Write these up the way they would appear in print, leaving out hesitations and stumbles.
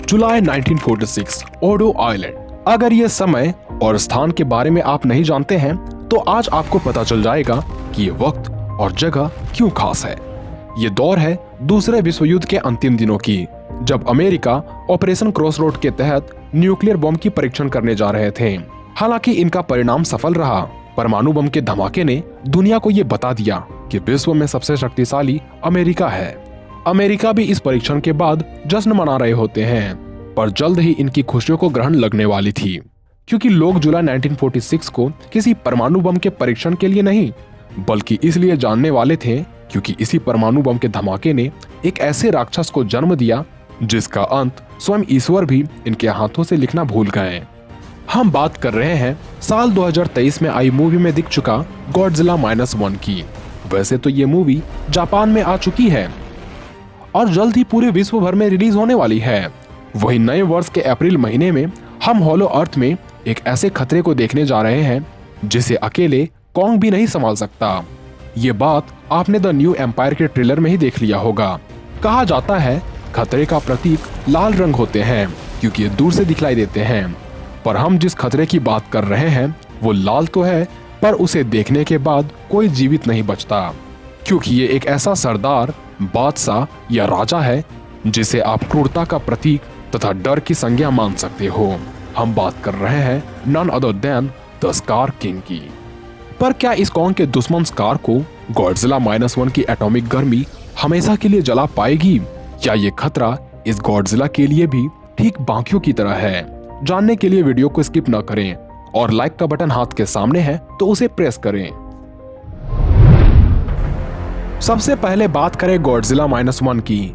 जुलाई 1946 ओडो island. अगर ये समय और स्थान के बारे में आप नहीं जानते हैं तो आज आपको पता चल जाएगा कि ये वक्त और जगह क्यों खास है। ये दौर है दूसरे विश्व युद्ध के अंतिम दिनों की, जब अमेरिका ऑपरेशन क्रॉसरोड के तहत न्यूक्लियर बम की परीक्षण करने जा रहे थे। हालांकि इनका परिणाम सफल रहा। परमाणु बम के धमाके ने दुनिया को ये बता दिया कि विश्व में सबसे शक्तिशाली अमेरिका है। अमेरिका भी इस परीक्षण के बाद जश्न मना रहे होते हैं, पर जल्द ही इनकी खुशियों को ग्रहण लगने वाली थी, क्योंकि लोग जुलाई 1946 को किसी परमाणु बम के परीक्षण के लिए नहीं बल्कि इसलिए जानने वाले थे क्योंकि इसी परमाणु बम के धमाके ने एक ऐसे राक्षस को जन्म दिया जिसका अंत स्वयं ईश्वर भी इनके हाथों से लिखना भूल गए। हम बात कर रहे हैं साल 2023 में आई मूवी में दिख चुका गॉडजिला -1 की। वैसे तो ये मूवी जापान में आ चुकी है और जल्द ही पूरे विश्व भर में रिलीज होने वाली है। वही नए वर्ष के अप्रैल महीने में हम हॉलो अर्थ में एक ऐसे खतरे को देखने जा रहे हैं जिसे अकेले कॉन्ग भी नहीं संभाल सकता। ये बात आपने द न्यू एम्पायर के ट्रेलर में ही देख लिया होगा। कहा जाता है खतरे का प्रतीक लाल रंग होते हैं क्योंकि ये दूर से दिखलाई देते हैं, पर हम जिस खतरे की बात कर रहे हैं वो लाल तो है, पर उसे देखने के बाद कोई जीवित नहीं बचता, क्योंकि ये एक ऐसा सरदार, बादशाह या राजा है जिसे आप क्रूरता का प्रतीक तथा डर की संज्ञा मान सकते हो। हम बात कर रहे हैं none other than the scar king की। पर क्या इस कॉन्ग के दुश्मन स्कार को गॉडजिला -1 की एटॉमिक गर्मी हमेशा के लिए जला पाएगी, या ये खतरा इस गॉडजिला के लिए भी ठीक बाकियों की तरह है? जानने के लिए वीडियो को स्किप न करें और लाइक का बटन हाथ के सामने है तो उसे प्रेस करें। सबसे पहले बात करें गॉडजिला -1 की,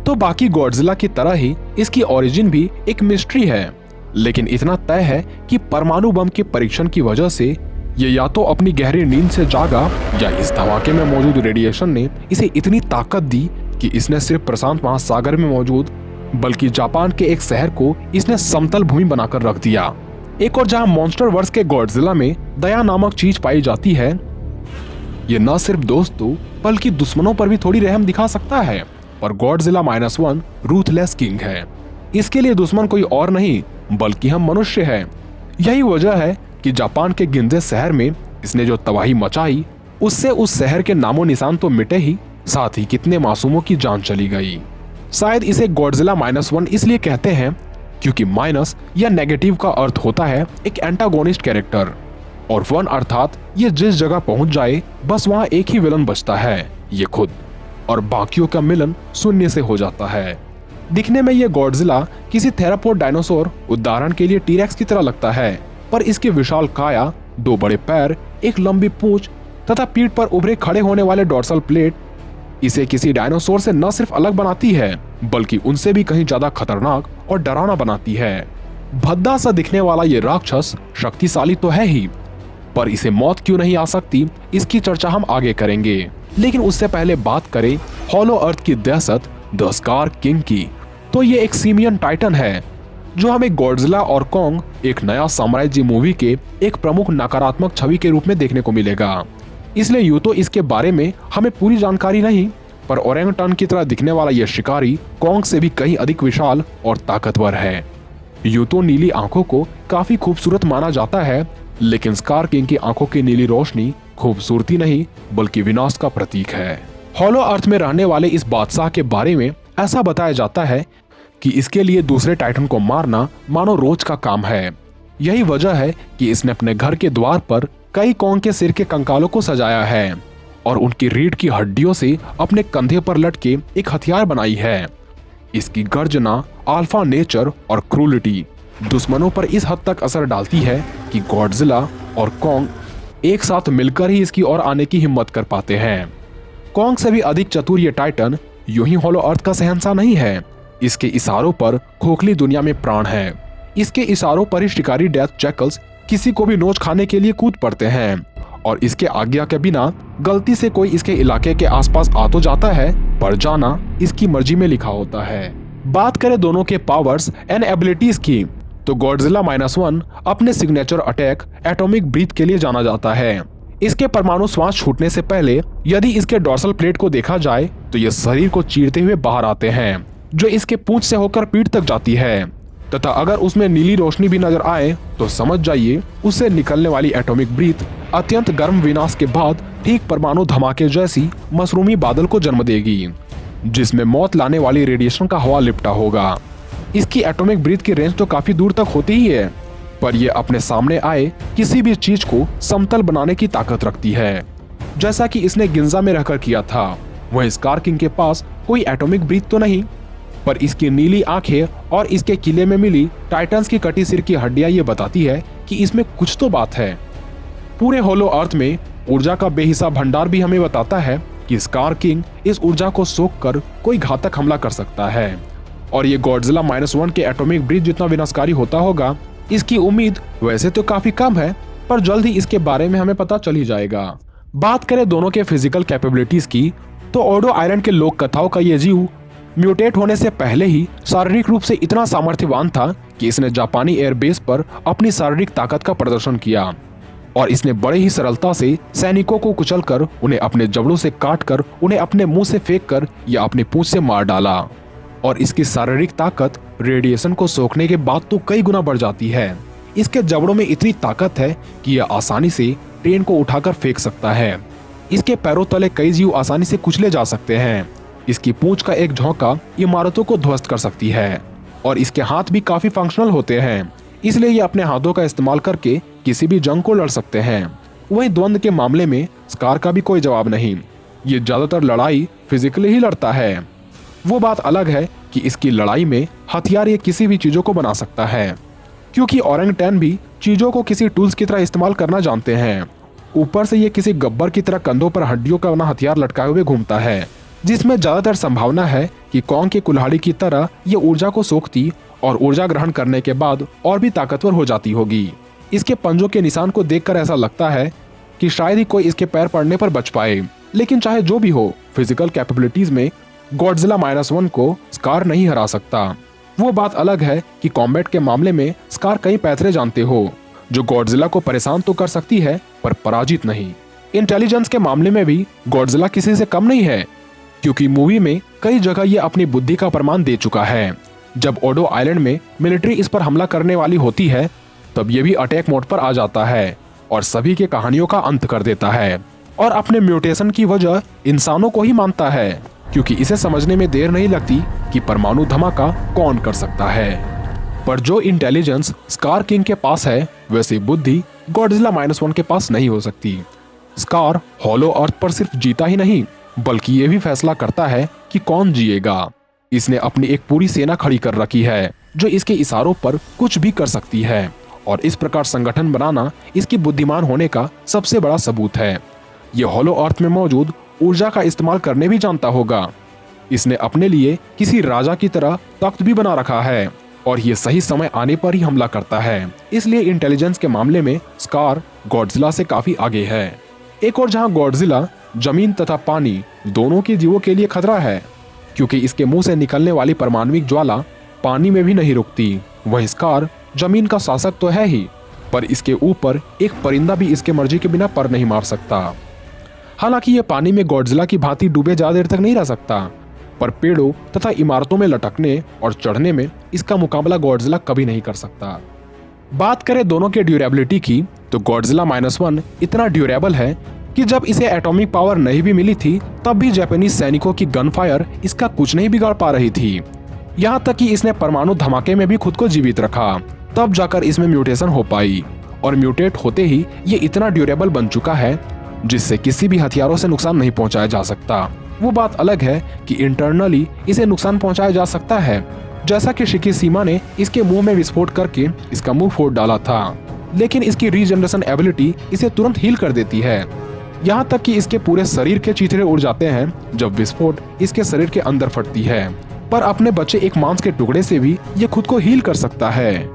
तो बाकी गॉडजिला की तरह ही इसकी ओरिजिन भी एक मिस्ट्री है। लेकिन इतना तय है कि परमाणु बम के परीक्षण की वजह से ये या तो अपनी गहरी नींद से जागा या इस धमाके में मौजूद रेडिएशन ने इसे इतनी ताकत दी कि इसने सिर्फ प्रशांत महासागर में मौजूद बल्कि जापान के एक शहर को इसने समतल भूमि बनाकर रख दिया। एक और जहां मॉन्स्टर वर्स के गॉडजिला में दया नामक चीज पाई जाती है, ये न सिर्फ दोस्तों बल्कि दुश्मनों पर भी थोड़ी रहम दिखा सकता है। पर गॉडजिला -1 रूथलेस किंग है। इसके लिए दुश्मन कोई और नहीं बल्कि हम मनुष्य हैं। यही वजह है कि जापान के गिंजे शहर में इसने जो तबाही मचाई उससे उस शहर के नामो निशान तो मिटे ही, साथ ही कितने मासूमों की जान चली गई। शायद इसे गॉडजिला -1 इसलिए कहते हैं क्योंकि माइनस या नेगेटिव का अर्थ होता है एक एंटागोनिस्ट कैरेक्टर, और 1 अर्थात ये जिस जगह पहुंच जाए बस वहां एक ही विलन बचता है, ये खुद, और बाकियों का मिलन शून्य से हो जाता है। दिखने में ये गॉडजिला किसी थेरापोड डायनासोर उदाहरण के लिए टीरेक्स की तरह लगता है, पर इसके विशाल काया, 2 बड़े पैर, एक लंबी पूंछ तथा पीठ पर उभरे खड़े होने वाले डोर्सल प्लेट इसे किसी डायनासोर से न सिर्फ अलग बनाती है बल्कि उनसे भी कहीं ज्यादा खतरनाक और डरावना बनाती है। भद्दा सा दिखने वाला ये राक्षस शक्तिशाली तो है ही, पर इसे मौत क्यों नहीं आ सकती इसकी चर्चा हम आगे करेंगे। लेकिन उससे पहले बात करें हॉलो अर्थ की दहशत द स्कार किंग की, तो ये एक सिमियन टाइटन है जो हमें गॉडजिला और कॉन्ग एक नया साम्राज्य मूवी के एक प्रमुख नकारात्मक छवि के रूप में देखने को मिलेगा। इसलिए यूं तो इसके बारे में हमें पूरी जानकारी नहीं, पर ओरेंगटन की तरह दिखने वाला यह शिकारी कॉन्ग से भी कहीं अधिक विशाल और ताकतवर है। यूं तो नीली आंखों को काफी खूबसूरत माना जाता है, लेकिन स्कार किंग की आंखों की नीली रोशनी खूबसूरती नहीं बल्कि विनाश का प्रतीक है। हॉलो अर्थ में रहने वाले इस बादशाह के बारे में ऐसा बताया जाता है कि इसके लिए दूसरे टाइटन को मारना मानो रोज का काम है। यही वजह है कि इसने अपने घर के द्वार पर कई कॉन्ग के सिर के कंकालों को सजाया है और उनकी रीढ़ की हड्डियों से अपने कंधे पर लटके एक हथियार बनाई है। इसकी गर्जना, अल्फा नेचर और क्रूलिटी दुश्मनों पर इस हद तक असर डालती है कि गॉडजिला और कॉन्ग एक साथ मिलकर ही इसकी ओर आने की हिम्मत कर पाते हैं। कॉन्ग से भी अधिक चतुर ये टाइटन यूं ही हॉलो अर्थ का शहंशाह नहीं है। इसके इशारों पर खोखली दुनिया में प्राण है। इसके इशारों पर ही शिकारी डेथ जैकल्स किसी को भी नोच खाने के लिए कूद पड़ते हैं, और इसके आज्ञा के बिना गलती से कोई इसके इलाके के आसपास आ तो जाता है, पर जाना इसकी मर्जी में लिखा होता है। बात करें दोनों के पावर्स एंड एबिलिटीज की, तो गॉडजिला -1 अपने सिग्नेचर अटैक एटॉमिक ब्रीथ के लिए जाना जाता है। इसके परमाणु श्वास छूटने से पहले यदि इसके डोर्सल प्लेट को देखा जाए तो ये शरीर को चीरते हुए बाहर आते हैं। जो इसके पूंछ से होकर पीठ तक जाती है, तथा अगर उसमें नीली रोशनी भी नजर आए तो समझ जाइए उससे निकलने वाली एटॉमिक ब्रीथ अत्यंत गर्म विनाश के बाद ठीक परमाणु धमाके जैसी मशरूमी बादल को जन्म देगी, जिसमें मौत लाने वाली रेडिएशन का हवा लिपटा होगा। इसकी एटॉमिक ब्रीथ की रेंज तो काफी दूर तक होती ही है, पर यह अपने सामने आए किसी भी चीज को समतल बनाने की ताकत रखती है, जैसा कि इसने गिंजा में रहकर किया था। वह स्कार किंग के पास कोई एटॉमिक ब्रीथ तो नहीं, पर इसकी नीली आंखें और इसके किले में मिली टाइटन्स की कटी सिर की हड्डियां ये बताती है कि इसमें कुछ तो बात है। पूरे होलो अर्थ में ऊर्जा का बेहिसाब भंडार भी हमें बताता है कि स्कार किंग इस ऊर्जा को सोख कर कोई घातक हमला कर सकता है, और ये गॉडजिला -1 के एटॉमिक ब्रीथ जितना विनाशकारी होता होगा इसकी उम्मीद वैसे तो काफी कम है, पर जल्द ही इसके बारे में हमें पता चल ही जाएगा। बात करें दोनों के फिजिकल कैपेबिलिटीज की, तो ओडो आइलैंड के लोक कथाओं का ये जीव म्यूटेट होने से पहले ही शारीरिक रूप से इतना सामर्थ्यवान था कि इसने जापानी एयरबेस पर अपनी शारीरिक ताकत का प्रदर्शन किया, और इसने बड़े ही सरलता से सैनिकों को कुचलकर उन्हें अपने जबड़ों से काटकर उन्हें अपने मुंह से फेंककर या अपनी पूंछ से मार डाला। और इसकी शारीरिक ताकत रेडिएशन को सोखने के बाद तो कई गुना बढ़ जाती है। इसके जबड़ों में इतनी ताकत है कि यह आसानी से ट्रेन को उठाकर फेंक सकता है। इसके पैरों तले कई जीव आसानी से कुचले जा सकते हैं। इसकी पूंछ का एक झोंका इमारतों को ध्वस्त कर सकती है, और इसके हाथ भी काफी फंक्शनल होते हैं, इसलिए ये अपने हाथों का इस्तेमाल करके किसी भी जंग को लड़ सकते हैं। वहीं द्वंद्व के मामले में स्कार का भी कोई जवाब नहीं, ये ज्यादातर लड़ाई फिजिकली ही लड़ता है। वो बात अलग है कि इसकी लड़ाई में हथियार ये किसी भी चीजों को बना सकता है, क्योंकि ओरंगटैन भी चीजों को किसी टूल्स की तरह इस्तेमाल करना जानते हैं। ऊपर से ये किसी गब्बर की तरह कंधों पर हड्डियों का बना हथियार लटकाए हुए घूमता है, जिसमें ज्यादातर संभावना है कि कॉन्ग की कुल्हाड़ी की तरह ये ऊर्जा को सोखती और ऊर्जा ग्रहण करने के बाद और भी ताकतवर हो जाती होगी। इसके पंजों के निशान को देखकर ऐसा लगता है कि शायद ही कोई इसके पैर पड़ने पर बच पाए। लेकिन चाहे जो भी हो, फिजिकल कैपेबिलिटीज में गॉडजिला -1 को स्कार नहीं हरा सकता। वो बात अलग है कि कॉम्बैट के मामले में स्कार कई पैतरे जानते हो, जो गॉडजिला को परेशान तो कर सकती है पर पराजित नहीं। इंटेलिजेंस के मामले में भी गॉडजिला किसी से कम नहीं है, क्योंकि मूवी में कई जगह ये अपनी बुद्धि का प्रमाण दे चुका है। जब ओडो आइलैंड में मिलिट्री इस पर हमला करने वाली होती है, तब ये भी अटैक मोड पर आ जाता है और सभी के कहानियों का अंत कर देता है, और अपने म्यूटेशन की वजह इंसानों को ही मानता है, क्योंकि इसे समझने में देर नहीं लगती कि परमाणु धमाका कौन कर सकता है। पर जो इंटेलिजेंस स्कार किंग के पास है, वैसी बुद्धि गॉडजिला -1 के पास नहीं हो सकती। स्कार हॉलो अर्थ पर सिर्फ जीता ही नहीं, बल्कि ये भी फैसला करता है कि कौन जिएगा। इसने अपनी एक पूरी सेना खड़ी कर रखी है जो इसके इशारों पर कुछ भी कर सकती है, और इस प्रकार संगठन बनाना इसकी बुद्धिमान होने का सबसे बड़ा सबूत है। ये हॉलो अर्थ में मौजूद ऊर्जा का इस्तेमाल करने भी जानता होगा। इसने अपने लिए किसी राजा की तरह तख्त भी बना रखा है, और ये सही समय आने पर ही हमला करता है। इसलिए इंटेलिजेंस के मामले में स्कार गॉडजिला से काफी आगे है। एक और जहां गॉडजिला जमीन तथा पानी दोनों के जीवों के लिए खतरा है, क्योंकि इसके मुंह से निकलने वाली परमाणविक ज्वाला पानी में भी नहीं रुकती। वह स्कार जमीन का शासक तो है ही, पर इसके ऊपर एक परिंदा भी इसके मर्जी के बिना पर नहीं मार सकता। हालांकि यह पानी में गॉडजिला की भांति डूबे ज्यादा देर तक नहीं रह सकता, पर पेड़ों तथा इमारतों में लटकने और चढ़ने में इसका मुकाबला गॉडजिला कभी नहीं कर सकता। बात करें दोनों के ड्यूरेबिलिटी की, तो गॉडजिला -1 इतना ड्यूरेबल है कि जब इसे एटॉमिक पावर नहीं भी मिली थी, तब भी जापानीज सैनिकों की गन फायर इसका कुछ नहीं बिगाड़ पा रही थी। यहाँ तक कि इसने परमाणु धमाके में भी खुद को जीवित रखा, तब जाकर इसमें म्यूटेशन हो पाई, और म्यूटेट होते ही ये इतना ड्यूरेबल बन चुका है जिससे किसी भी हथियारों से नुकसान नहीं पहुंचाया जा सकता। वो बात अलग है कि इंटरनली इसे नुकसान पहुंचाया जा सकता है, जैसा कि शिकीसीमा ने इसके मुंह में विस्फोट करके इसका मुंह फोड़ डाला था, लेकिन इसकी रीजनरेशन एबिलिटी इसे तुरंत हील कर देती है। यहाँ तक कि इसके पूरे शरीर के चीथड़े उड़ जाते हैं जब विस्फोट इसके शरीर के अंदर फटती है, पर अपने बचे एक मांस के टुकड़े से भी ये खुद को हील कर सकता है।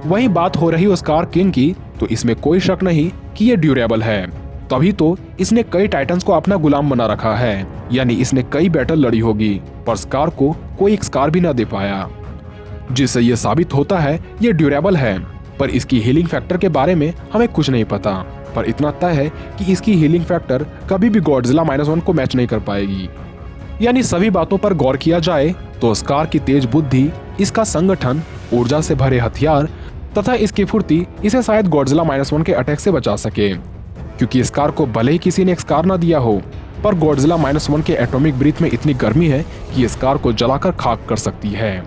वही बात हो रही स्कार किंग की, तो इसमें कोई शक नहीं कि ये ड्यूरेबल है, तभी तो इसने कई टाइटन्स को अपना गुलाम बना रखा है, यानी इसने कई बैटल लड़ी होगी, पर स्कार को कोई एक स्कार भी न दे पाया, जिससे ये साबित होता है ये ड्यूरेबल है। पर इसकी हीलिंग फैक्टर के बारे में हमें कुछ नहीं पता, पर इतना तय है कि इसकी हीलिंग फैक्टर कभी भी गॉडजिला -1 को मैच नहीं कर पाएगी। यानी सभी बातों पर गौर किया जाए तो स्कार की तेज बुद्धि, इसका संगठन, ऊर्जा से भरे हथियार तथा इसकी फुर्ती इसे शायद गॉडजिला -1 के अटैक से बचा सके, क्योंकि स्कार को भले ही किसी ने स्कार न दिया हो, पर गॉडजिला -1 के एटॉमिक ब्रीथ में इतनी गर्मी है कि स्कार को जलाकर खाक कर सकती है।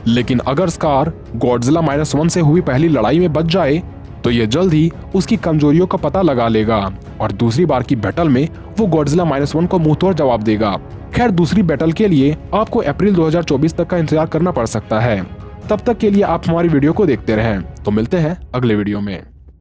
लेकिन अगर स्कार गॉडजिला -1 से हुई पहली लड़ाई में बच जाए तो ये जल्द ही उसकी कमजोरियों का पता लगा लेगा और दूसरी बार की बैटल में वो गॉडजिला -1 को मुंहतोड़ जवाब देगा। खैर, दूसरी बैटल के लिए आपको अप्रैल 2024 तक का इंतजार करना पड़ सकता है। तब तक के लिए आप हमारी वीडियो को देखते रहें। तो मिलते हैं अगले वीडियो में।